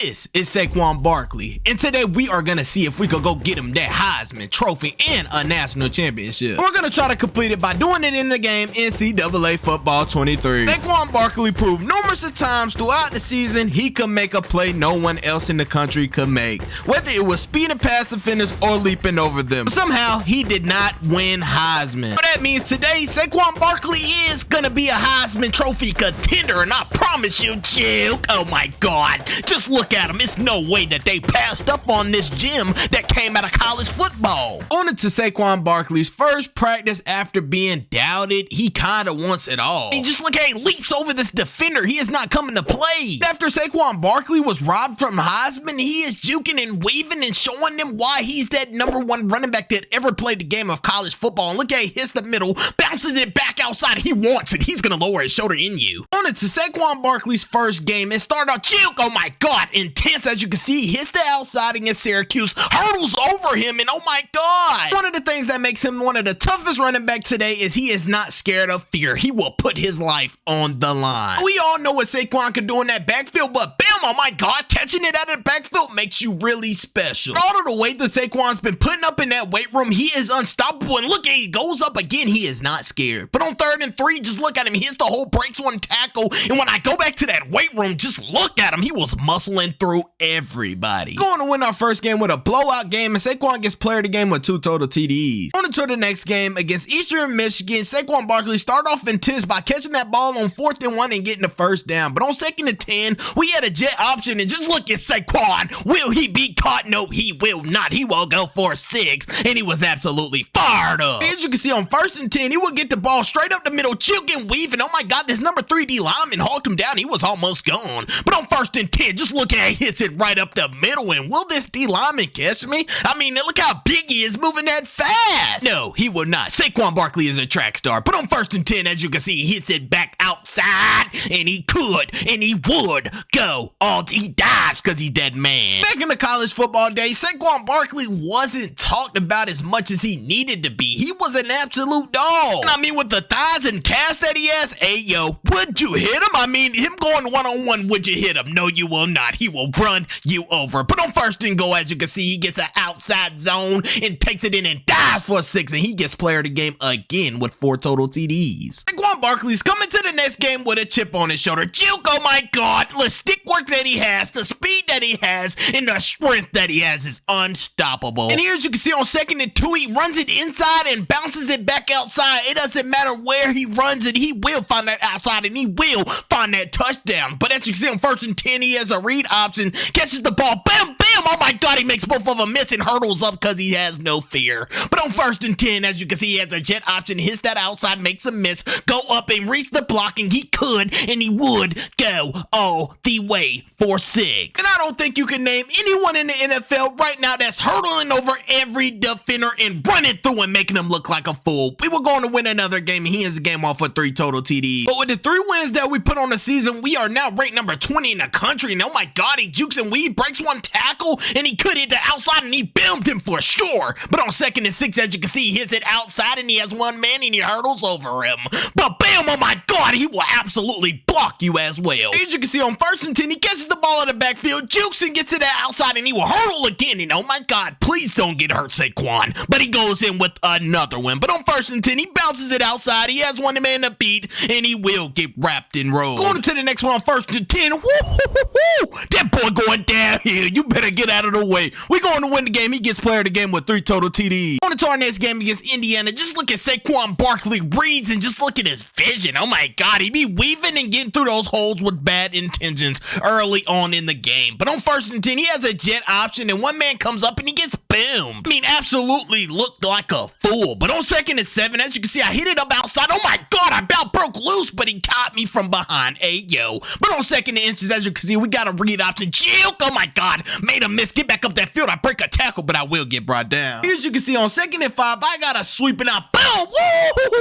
This is Saquon Barkley, and today we are going to see if we could go get him that Heisman Trophy and a national championship. We're going to try to complete it by doing it in the game NCAA Football 23. Saquon Barkley proved numerous of times throughout the season he could make a play no one else in the country could make, whether it was speeding past defenders or leaping over them. But somehow, he did not win Heisman. But that means today, Saquon Barkley is going to be a Heisman Trophy contender, and I promise you, Juke, oh my God, just look at him. It's no way that they passed up on this gem that came out of college football. On it to Saquon Barkley's first practice after being doubted, he kind of wants it all. I mean, just look how he leaps over this defender. He is not coming to play. After Saquon Barkley was robbed from Heisman, he is juking and weaving and showing them why he's that #1 running back that ever played the game of college football. And look how he hits the middle, bounces it back outside. He wants it. He's going to lower his shoulder in you. On it to Saquon Barkley's first game, it started out juke. Oh my God, intense. As you can see, he hits the outside against Syracuse, hurdles over him, and oh my God. One of the things that makes him one of the toughest running backs today is he is not scared of fear. He will put his life on the line. We all know what Saquon can do in that backfield, but bam, oh my God, catching it out of the backfield makes you really special. For all of the weight that Saquon's been putting up in that weight room, he is unstoppable, and look, he goes up again. He is not scared. But on 3rd and 3, just look at him. He hits the whole breaks one tackle, and when I go back to that weight room, just look at him. He was muscling through everybody. Going to win our first game with a blowout game, and Saquon gets player of the game with 2 total TDs. On to the next game against Eastern Michigan, Saquon Barkley started off intense by catching that ball on 4th and 1 and getting the first down. But on 2nd and 10, we had a jet option, and just look at Saquon. Will he be caught? No, he will not. He will go for 6, and he was absolutely fired up. As you can see, on 1st and 10, he will get the ball straight up the middle, juking, weaving. Oh my God, this #3 D lineman hauled him down. He was almost gone. But on 1st and 10, just look at he hits it right up the middle, and will this D lineman catch me? I mean, look how big he is moving that fast. No, he will not. Saquon Barkley is a track star, but on 1st and 10, as you can see, he hits it back outside, and he could, and he would go. He dives because he's dead man. Back in the college football days, Saquon Barkley wasn't talked about as much as he needed to be. He was an absolute dog. And I mean, with the thighs and calves that he has, hey yo, would you hit him? I mean, him going one-on-one, would you hit him? No, you will not. He will run you over. But on 1st and goal, as you can see, he gets an outside zone and takes it in and dives for 6, and he gets player of the game again with 4 total TDs. Saquon Barkley's coming to the next game with a chip on his shoulder. Juke, oh my God, the stick work that he has, the speed that he has, and the strength that he has is unstoppable. And here, as you can see, on 2nd and 2, he runs it inside and bounces it back outside. It doesn't matter where he runs it, he will find that outside, and he will find that touchdown. But as you can see, on 1st and 10, he has a read option, catches the ball, bam, bam, oh my God, he makes both of them miss and hurdles up because he has no fear. But on 1st and 10, as you can see, he has a jet option, hits that outside, makes a miss, go up and reach the blocking. He could, and he would go all the way for 6. And I don't think you can name anyone in the NFL right now that's hurdling over every defender and running through and making him look like a fool. We were going to win another game, and he ends the game off with 3 total TDs. But with the 3 wins that we put on the season, we are now ranked #20 in the country. And oh my God, he jukes and weaves, breaks one tackle, and he could hit the outside, and he boomed him for sure. But on 2nd and 6, as you can see, he hits it outside, and he has one man, and he hurdles over him. But bam, oh my God, he will absolutely block you as well. As you can see, on 1st and 10, he catches the ball in the backfield, jukes and gets to the outside, and he will hurdle again. And oh my God, please don't get hurt, Saquon. But he goes in with another one. But on 1st and 10, he bounces it outside. He has one man to beat, and he will get wrapped and rolled. Going to the next one on 1st and 10. Woo-hoo-hoo-hoo. That boy going downhill. You better get out of the way. We're going to win the game. He gets player of the game with 3 total TDs. On to our next game against Indiana. Just look at Saquon Barkley reads and just look at his vision. Oh my God, he be weaving and getting through those holes with bad intentions early on in the game. But on 1st and 10, he has a jet option, and one man comes up and he gets boomed. I mean, absolutely looked like a fool. But on 2nd and 7, as you can see, I hit it up outside. Oh my God, I about broke loose, but he caught me from behind. Hey, yo. But on 2nd and inches, as you can see, we got a read option. Juke, oh my God, made a miss. Get back up that field. I break a tackle, but I will get brought down. Here, as you can see, on 2nd and 5, I got a sweep and I boom.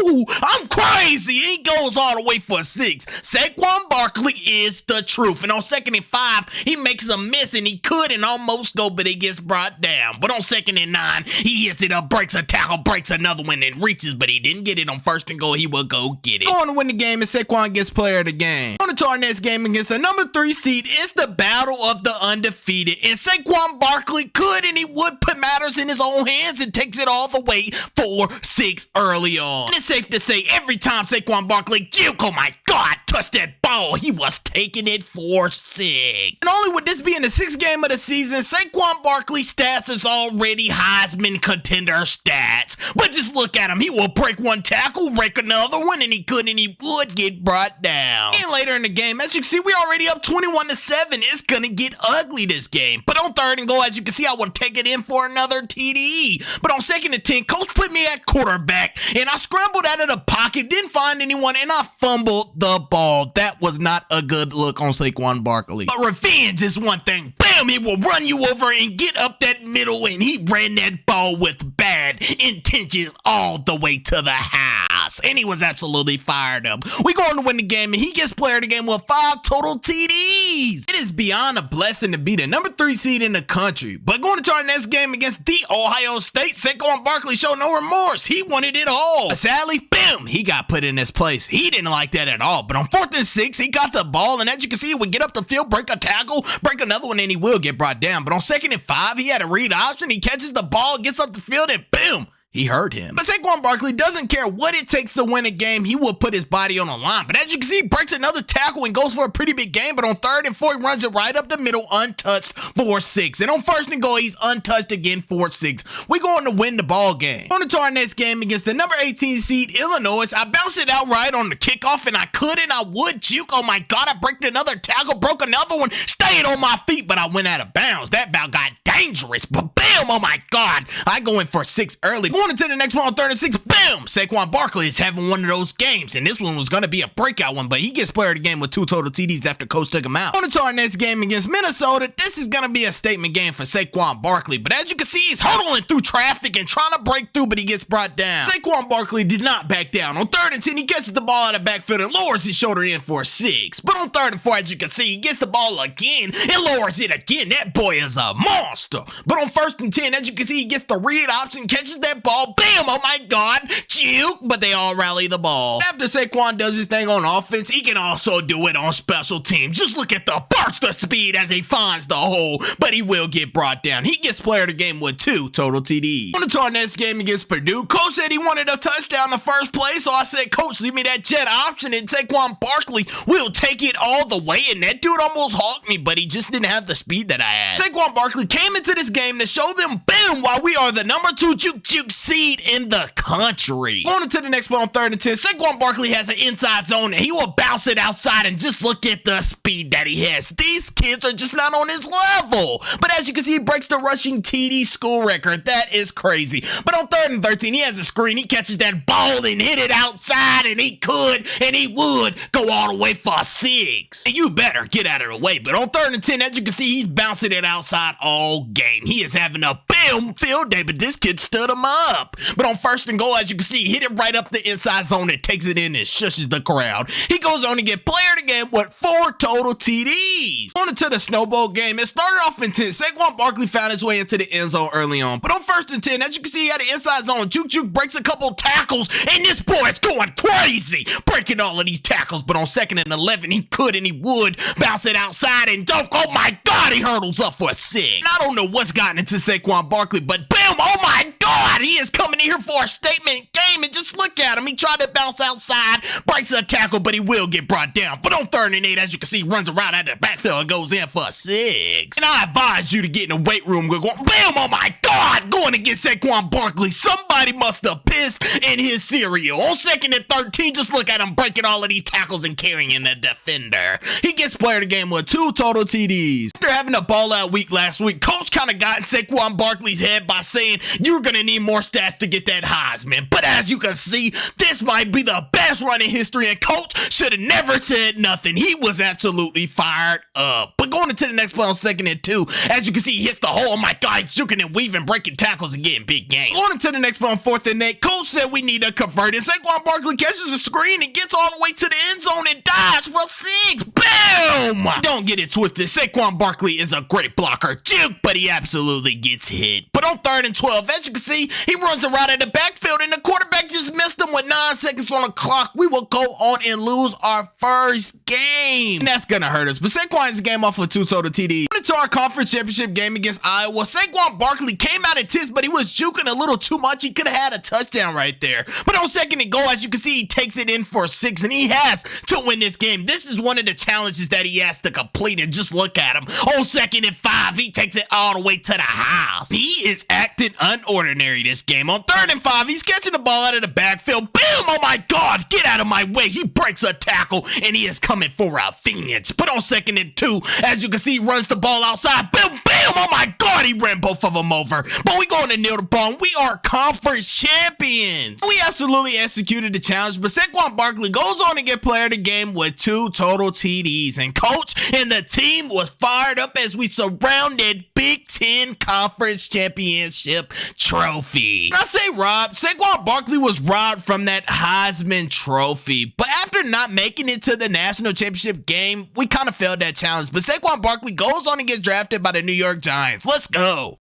Woo! I'm crazy. He goes all the way for 6. Saquon Barkley is the truth. And on 2nd and 5, he makes a miss, and he could and almost go, but he gets brought down. But on on 2nd and 9, he hits it up, breaks a tackle, breaks another one, and reaches, but he didn't get it on 1st and goal. He will go get it. Going to win the game, and Saquon gets player of the game. On to our next game against the number 3 seed. It's the battle of the undefeated, and Saquon Barkley could and he would put matters in his own hands and takes it all the way 4-6 early on. And it's safe to say every time Saquon Barkley juke, oh my God, touched that ball, he was taking it 4-6. And only with this being the 6th game of the season, Saquon Barkley's stats is already Heisman contender stats. But just look at him, he will break one tackle, break another one, and he could and he would get brought down. And later in the game, as you can see, we're already up 21-7. It's gonna get ugly this game. But on 3rd and goal, as you can see, I would take it in for another TD. But on 2nd and 10, coach put me at quarterback, and I scrambled out of the pocket, didn't find anyone, and I fumbled the ball. That was not a good look on Saquon Barkley. But revenge is one thing. Bam, he will run you over and get up that middle, and he ran that ball with bad intentions all the way to the house. And he was absolutely fired up. We going to win the game, and he gets player of the game with 5 total TDs. It is beyond a blessing to be the number 3 seed in the country. But going into our next game against the Ohio State, Saquon Barkley showed no remorse. He wanted it all. But sadly, boom, he got put in his place. He didn't like that at all. But on 4th and 6, he got the ball, and as you can see, he would get up the field, break a tackle, break another one, and he will get brought down. But on 2nd and 5, he had a read option. He catches the ball, gets up the field, and boom, he hurt him. But Saquon Barkley doesn't care what it takes to win a game. He will put his body on the line. But as you can see, he breaks another tackle and goes for a pretty big game. But on 3rd and 4, he runs it right up the middle, untouched, 4-6. And on 1st and goal, he's untouched again, 4-6. We're going to win the ball game. On to our next game against the number 18 seed, Illinois. I bounced it out right on the kickoff, and I couldn't. I would juke. Oh my God, I broke another tackle, broke another one, stayed on my feet, but I went out of bounds. That bout got dangerous. But bam, oh my God, I go in for 6 early. Going into the next one on 3rd and 6, boom! Saquon Barkley is having one of those games, and this one was going to be a breakout one, but he gets player of the game with 2 total TDs after coach took him out. On to our next game against Minnesota. This is going to be a statement game for Saquon Barkley, but as you can see, he's hurdling through traffic and trying to break through, but he gets brought down. Saquon Barkley did not back down. On 3rd and 10, he catches the ball out of the backfield and lowers his shoulder in for 6. But on 3rd and 4, as you can see, he gets the ball again and lowers it again. That boy is a monster. But on 1st and 10, as you can see, he gets the read option, catches that ball, bam, oh my God, juke, but they all rally the ball. After Saquon does his thing on offense, he can also do it on special teams. Just look at the burst of speed as he finds the hole, but he will get brought down. He gets player of the game with 2 total TDs. On to our next game against Purdue, coach said he wanted a touchdown in the first place, so I said, coach, leave me that jet option, and Saquon Barkley will take it all the way, and that dude almost hawked me, but he just didn't have the speed that I had. Saquon Barkley came into this game to show them, boom, why we are the number 2 juke seed in the country. Going into the next one on 3rd and 10, Saquon Barkley has an inside zone, and he will bounce it outside, and just look at the speed that he has. These kids are just not on his level. But as you can see, he breaks the rushing TD school record. That is crazy. But on 3rd and 13, he has a screen. He catches that ball and hit it outside, and he could and he would go all the way for 6. And you better get out of the way. But on 3rd and 10, as you can see, he's bouncing it outside all game. He is having a bam field day, but this kid stood him up. But on 1st and goal, as you can see, he hit it right up the inside zone and takes it in and shushes the crowd. He goes on to get player of the game with 4 total TDs. On to the snowball game. It started off intense. Saquon Barkley found his way into the end zone early on. But on 1st and 10, as you can see, he had the inside zone. Juke breaks a couple tackles, and this boy is going crazy, breaking all of these tackles. But on 2nd and 11, he could and he would bounce it outside and dunk. Oh my God, he hurdles up for 6. And I don't know what's gotten into Saquon Barkley, but bam, oh my God, he is coming in here for a statement game, and just look at him. He tried to bounce outside, breaks a tackle, but he will get brought down. But on 3rd and 8, as you can see, he runs around out of the backfield and goes in for 6. And I advise you to get in the weight room. We're going, bam, oh my God, going against Saquon Barkley. Somebody must have pissed in his cereal. On 2nd and 13, just look at him breaking all of these tackles and carrying the defender. He gets player of the game with 2 total TDs. After having a ball out week last week, coach kind of got in Saquon Barkley's head by saying, you're going to need more stats to get that Heisman. But as you can see, this might be the best run in history, and coach should have never said nothing. He was absolutely fired up. But going into the next play on 2nd and 2, as you can see, he hits the hole. Oh my God, he's juking and weaving, breaking tackles and getting big games. Going into the next play on 4th and 8, coach said we need to convert it. Saquon Barkley catches a screen and gets all the way to the end zone and dives for 6. Boom! Don't get it twisted. Saquon Barkley is a great blocker, juke, but he absolutely gets hit. But on 3rd and 12. As you can see, he runs around in the backfield, and the quarterback just missed him with 9 seconds on the clock. We will go on and lose our first game. And that's going to hurt us. But Saquon's game off with 2 total TDs. Into our conference championship game against Iowa, Saquon Barkley came out at tips, but he was juking a little too much. He could have had a touchdown right there. But on 2nd and goal, as you can see, he takes it in for 6, and he has to win this game. This is one of the challenges that he has to complete, and just look at him. On 2nd and 5, he takes it all the way to the house. He is acting unordinary this game. On 3rd and 5, he's catching the ball out of the backfield. Boom! Oh my God! Get out of my way! He breaks a tackle, and he is coming for a finish. But on 2nd and 2, as you can see, he runs the ball outside. Boom! Bam! Oh my God! He ran both of them over. But we going to kneel the ball. We are conference champions. We absolutely executed the challenge, but Saquon Barkley goes on to get player of the game with 2 total TDs. And coach and the team was fired up as we surrounded Big Ten Conference Championship trophy. I say robbed. Saquon Barkley was robbed from that Heisman trophy. But after not making it to the national championship game, we kind of failed that challenge. But Saquon Barkley goes on and gets drafted by the New York Giants. Let's go.